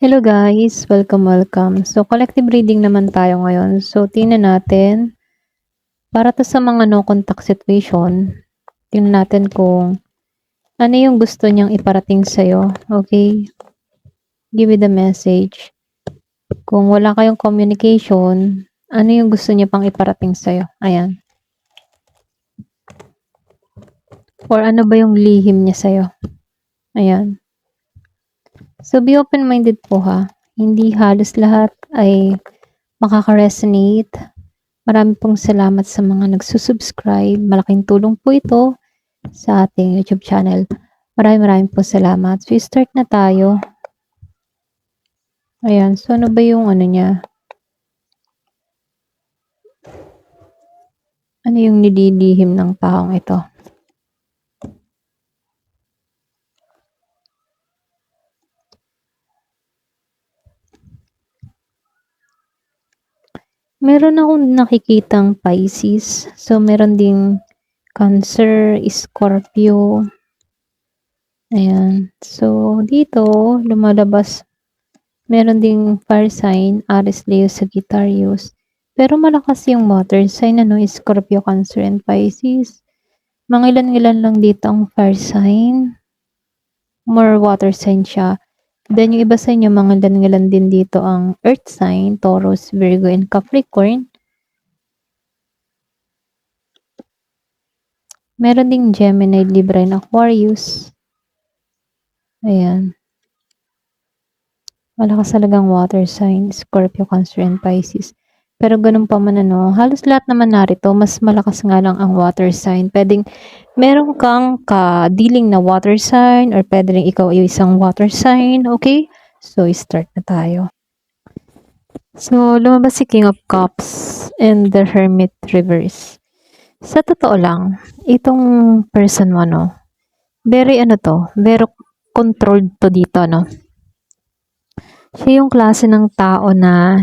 Hello guys, welcome. So collective reading naman tayo ngayon. So tingnan natin, para to sa mga no contact situation, tingnan natin kung ano yung gusto niyang iparating sa'yo. Okay? Give me the message. Kung wala kayong communication, ano yung gusto niya pang iparating sa'yo? Ayan. Or ano ba yung lihim niya sa'yo? Ayan. So be open-minded po ha. Hindi halos lahat ay makaka-resonate. Marami pong salamat sa mga nagsusubscribe. Malaking tulong po ito sa ating YouTube channel. Maraming po salamat. So, start na tayo. Ayan. So, ano ba yung ano niya? Ano yung nililihim ng taong ito? Meron akong nakikitang Pisces. So, meron ding Cancer, Scorpio. Ayan. So, dito, lumalabas, meron ding fire sign, Aries, Leo, Sagittarius. Pero malakas yung water sign, Scorpio, Cancer, and Pisces. Mga ilan-ilan lang dito ang fire sign. More water sign siya. Then, yung iba sa inyo, mga ilan-ilan din dito ang earth sign, Taurus, Virgo, and Capricorn. Meron ding Gemini, Libra, and Aquarius. Ayan. Malakas talagang water sign, Scorpio, Cancer, and Pisces. Pero ganun pa man halos lahat naman narito, mas malakas nga lang ang water sign. Pwedeng meron kang ka-dealing na water sign or pwede rin ikaw ay isang water sign, okay? So, start na tayo. So, lumabas si King of Cups and the Hermit reverse. Sa totoo lang, itong person mo, very very controlled to dito, Siya yung klase ng tao na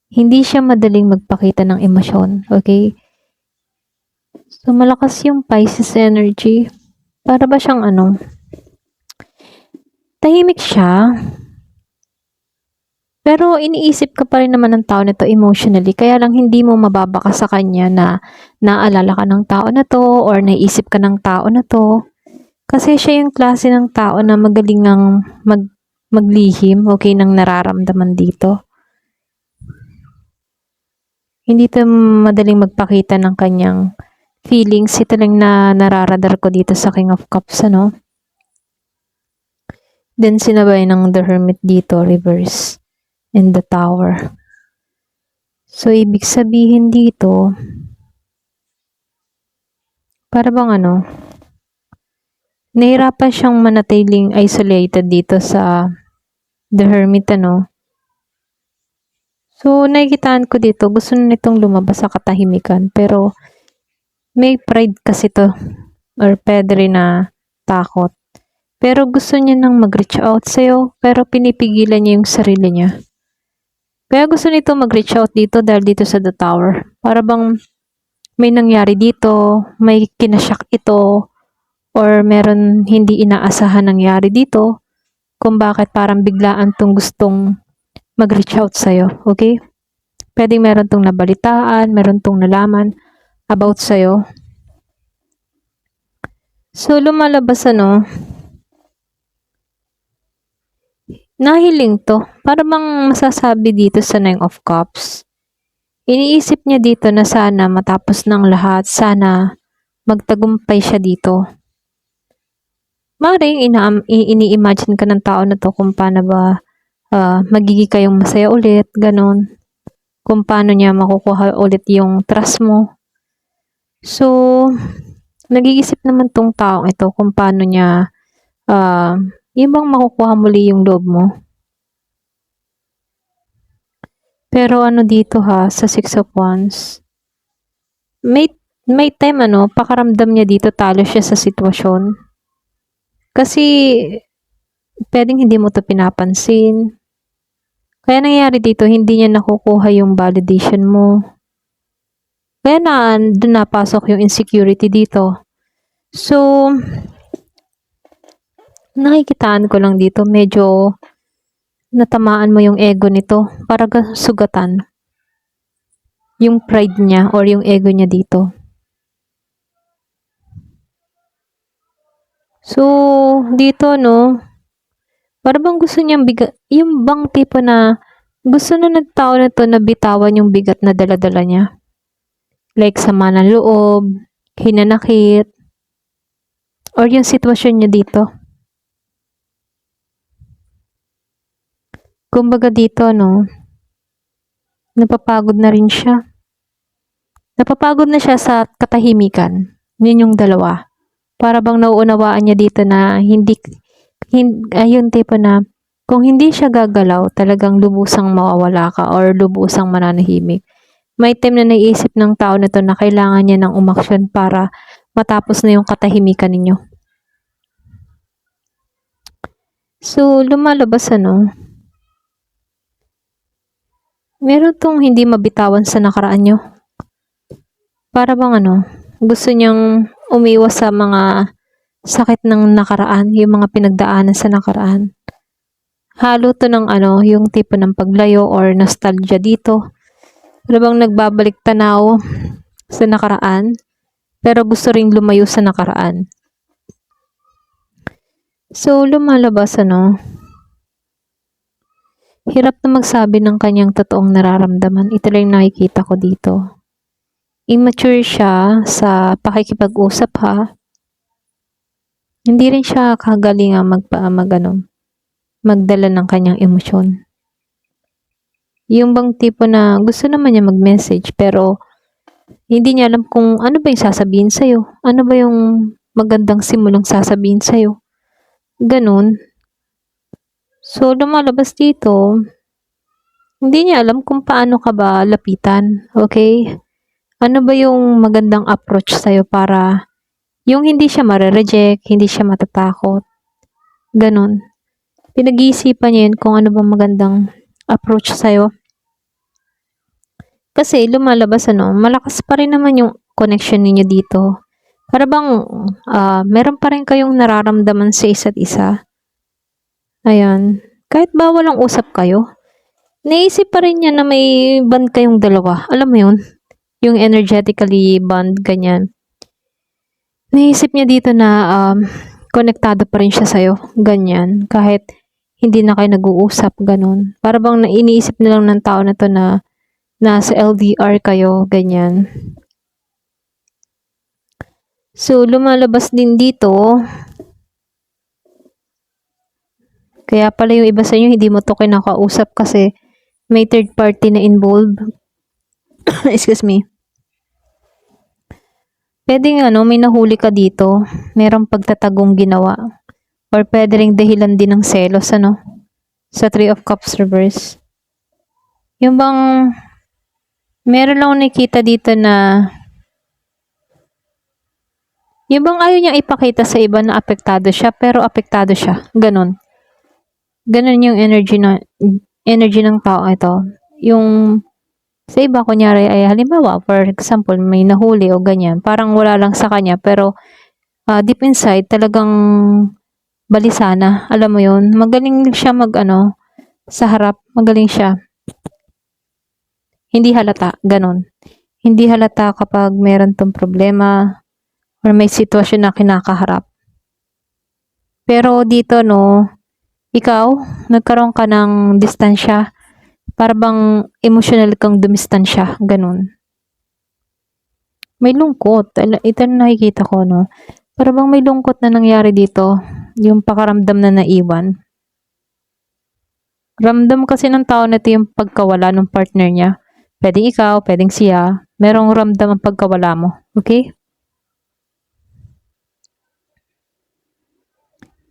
hindi siya madaling magpakita ng emosyon, okay? So, malakas yung Pisces energy. Para ba siyang tahimik siya, pero iniisip ka pa rin naman ng tao nito emotionally, kaya lang hindi mo mababaka sa kanya na naalala ka ng tao na to or naiisip ka ng tao na to. Kasi siya yung klase ng tao na magaling ang maglihim, okay, ng nararamdaman dito. Hindi to madaling magpakita ng kanyang feelings. Ito lang na nararadar ko dito sa King of Cups, Then, sinabay ng The Hermit dito, reverse, in the Tower. So, ibig sabihin dito, para bang nahirapan siyang manatiling isolated dito sa The Hermit, So, nakikitaan ko dito, gusto nitong lumabas sa katahimikan, pero may pride kasi to, or pwede rin na takot. Pero gusto niya nang mag-reach out sa'yo, pero pinipigilan niya yung sarili niya. Kaya gusto nito mag-reach out dito dahil dito sa The Tower. Para bang may nangyari dito, may kinasyak ito, or meron hindi inaasahan nangyari dito, kung bakit parang biglaan tong gustong mag-reach out sa'yo, okay? Pwedeng meron tong nabalitaan, meron tong nalaman about sa'yo. So, lumalabas nahiling to. Para bang masasabi dito sa Nine of Cups. Iniisip niya dito na sana matapos ng lahat, sana magtagumpay siya dito. Maring ini-imagine ka ng tao na to kung paano ba magiging kayong masaya ulit, ganun. Kung paano niya makukuha ulit yung trust mo. So, nag-iisip naman tong taong ito kung paano niya yung bang makukuha muli yung loob mo. Pero dito sa Six of Wands, may time pakaramdam niya dito talo siya sa sitwasyon. Kasi pwedeng hindi mo to pinapansin. Kaya nangyayari dito, hindi niya nakukuha yung validation mo. Kaya doon napasok yung insecurity dito. So, nakikitaan ko lang dito, medyo natamaan mo yung ego nito para sugatan yung pride niya or yung ego niya dito. So, dito no, para bang gusto niyang bigat, yung bang tipo na gusto na ng tao na to na bitawan yung bigat na dala-dala niya. Like sama ng loob, hinanakit, or yung sitwasyon niya dito. Kumbaga dito, no, napapagod na rin siya. Napapagod na siya sa katahimikan. Yun yung dalawa. Para bang nauunawaan niya dito na ayun tipo na kung hindi siya gagalaw, talagang lubusang mawawala ka or lubusang mananahimik. May time na naiisip ng tao na to na kailangan niya ng umaksyon para matapos na yung katahimikan ninyo. So, lumalabas meron tong hindi mabitawan sa nakaraan nyo. Para bang gusto niyang umiwas sa mga sakit ng nakaraan, yung mga pinagdaanan sa nakaraan. Halo to ng yung tipo ng paglayo or nostalgia dito. Para bang nagbabalik tanaw sa nakaraan, pero gusto ring lumayo sa nakaraan. So, lumalabas hirap na magsabi ng kanyang totoong nararamdaman. Ito lang nakikita ko dito. Immature siya sa pakikipag-usap ha. Hindi rin siya kagaling magdala ng kanyang emosyon. Yung bang tipo na gusto naman niya mag-message pero hindi niya alam kung ano ba yung sasabihin sa'yo. Ano ba yung magandang simulang sasabihin sa'yo. Ganun. So, lumalabas dito, hindi niya alam kung paano ka ba lapitan. Okay? Ano ba yung magandang approach sa'yo para yung hindi siya mare-reject, hindi siya matatakot. Ganun. Pinag-iisipan niya yun kung ano bang magandang approach sa'yo. Kasi lumalabas malakas pa rin naman yung connection ninyo dito. Para bang meron pa rin kayong nararamdaman sa isa't isa. Ayan. Kahit ba walang usap kayo, naisip pa rin niya na may bond kayong dalawa. Alam mo yun? Yung energetically bond, ganyan. Naisip niya dito na konektado pa rin siya sa'yo. Ganyan. Kahit hindi na kayo nag-uusap, ganun. Para bang iniisip na lang ng tao na to na nasa LDR kayo, ganyan. So, lumalabas din dito. Kaya pala yung iba sa inyo, hindi mo to kinakausap kasi may third party na involved. Excuse me. Pwedeng may nahuli ka dito. Merong pagtatagong ginawa. Or pwede ring dahilan din ng selos, sa 3 of Cups reverse. Yung bang, meron lang nakita dito na, yung bang ayaw niyang ipakita sa iba na apektado siya, pero apektado siya. Ganon. Ganon yung energy ng tao ito. Yung, sa iba, kunyari, ay halimbawa, for example, may nahuli o ganyan. Parang wala lang sa kanya, pero deep inside, talagang balisa na. Alam mo yun, magaling siya sa harap, magaling siya. Hindi halata, ganun. Hindi halata kapag meron tong problema or may sitwasyon na kinakaharap. Pero dito, ikaw, nagkaroon ka ng distansya. Para bang emotional kang dumistansya, ganun. May lungkot. Ito na nakikita ko, Para bang may lungkot na nangyari dito. Yung pakaramdam na naiwan. Ramdam kasi ng tao na ito yung pagkawala ng partner niya. Pwedeng ikaw, pwedeng siya. Merong ramdam ang pagkawala mo. Okay?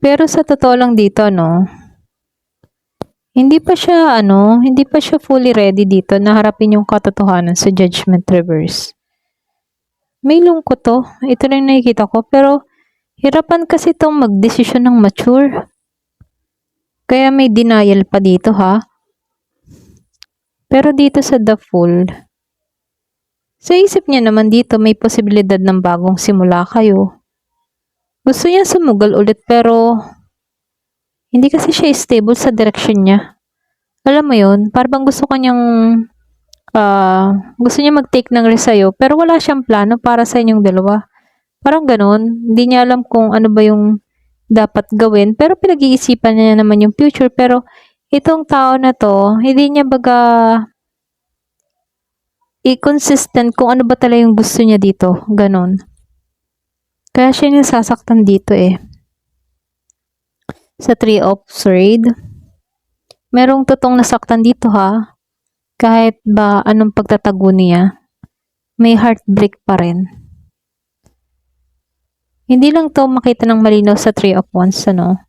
Pero sa totoo lang dito, hindi pa siya fully ready dito na harapin yung katotohanan sa Judgment Reverse. May lungkot to. Ito lang nakikita ko. Pero, hirapan kasi itong magdesisyon ng mature. Kaya may denial pa dito, ha? Pero dito sa The Fool, sa isip niya naman dito may posibilidad ng bagong simula kayo. Gusto niya sumugal ulit pero hindi kasi siya stable sa direction niya. Alam mo yun, parang bang gusto niya mag-take ng risk sa'yo, pero wala siyang plano para sa inyong dalawa. Parang gano'n, hindi niya alam kung ano ba yung dapat gawin, pero pinag-iisipan niya naman yung future. Pero itong tao na to, hindi niya baga i-consistent kung ano ba talaga yung gusto niya dito. Gano'n. Kaya siya yung nasasaktan dito eh. Sa 3 of Swords, merong totoong nasaktan dito ha. Kahit ba anong pagtatago niya, may heartbreak pa rin. Hindi lang to makita ng malinaw sa 3 of Wands, ano.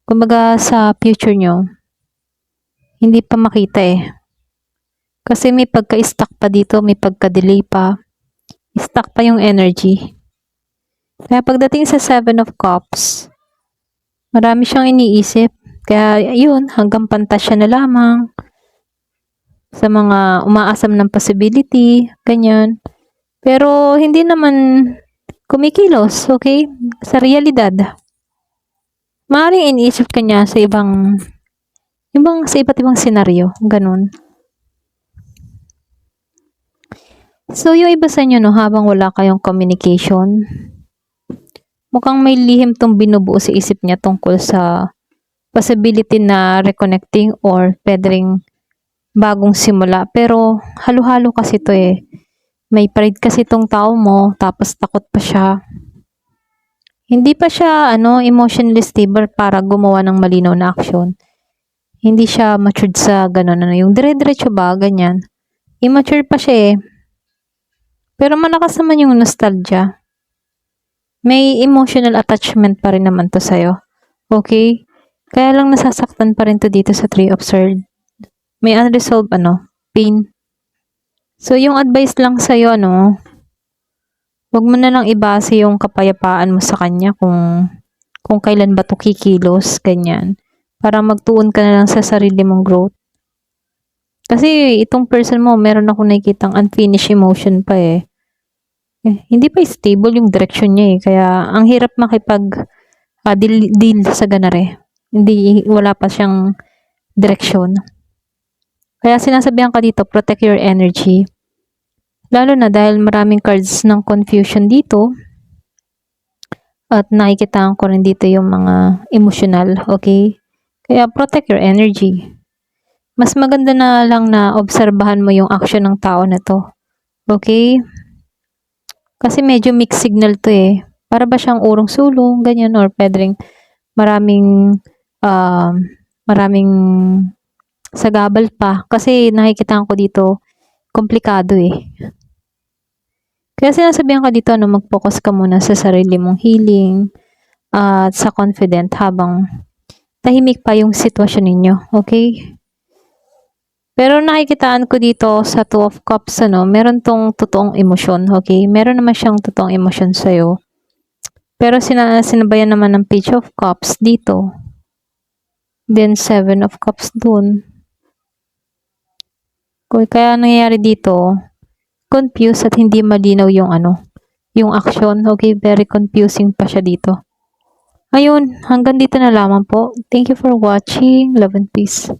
Kumbaga sa future nyo, hindi pa makita eh. Kasi may pagka-stuck pa dito, may pagka-delay pa. Stuck pa yung energy. Kaya pagdating sa 7 of Cups, marami siyang iniisip. Kaya yun, hanggang pantasya na lamang. Sa mga umaasam ng possibility, ganyan. Pero hindi naman kumikilos, okay? Sa realidad. Maaaring iniisip ka niya sa sa iba't ibang senaryo, ganun. So, yung iba sa inyo, no, habang wala kayong communication, mukhang may lihim tong binubuo sa isip niya tungkol sa possibility na reconnecting or pwedeng bagong simula. Pero, halo-halo kasi to eh. May pride kasi tong tao mo, tapos takot pa siya. Hindi pa siya, emotionally stable para gumawa ng malinaw na aksyon. Hindi siya matured sa ganun, yung dire-diretso ba, ganyan. Immature pa siya eh. Pero malakas naman yung nostalgia. May emotional attachment pa rin naman to sa'yo. Okay? Kaya lang nasasaktan pa rin to dito sa 3 of Swords. May unresolved, pain. So, yung advice lang sa'yo, huwag mo na lang ibase yung kapayapaan mo sa kanya kung kailan ba to kikilos, ganyan. Para magtuon ka na lang sa sarili mong growth. Kasi itong person mo, meron akong nakikitang unfinished emotion pa eh. Hindi pa stable yung direction niya eh. Kaya ang hirap deal sa ganare. Wala pa siyang direction. Kaya sinasabihan ka dito, protect your energy. Lalo na dahil maraming cards ng confusion dito. At nakikita ko rin dito yung mga emotional, okay? Kaya protect your energy. Mas maganda na lang na obserbahan mo yung action ng tao na to. Okay? Kasi medyo mixed signal to eh. Para ba siyang urong sulong, ganyan, or pwedeng maraming sagabal pa. Kasi nakikita ko dito, komplikado eh. Kaya sinasabihan ka dito, mag-focus ka muna sa sarili mong healing at sa confident habang tahimik pa yung sitwasyon ninyo. Okay? Pero nakikitaan ko dito sa 2 of Cups, meron tong totoong emosyon, okay? Meron naman siyang totoong emosyon sa'yo. Pero sinabayan naman ng Page of Cups dito. Then 7 of Cups dun. Kaya nangyayari dito, confused at hindi malinaw yung action. Okay, very confusing pa siya dito. Ayun, hanggang dito na lamang po. Thank you for watching. Love and peace.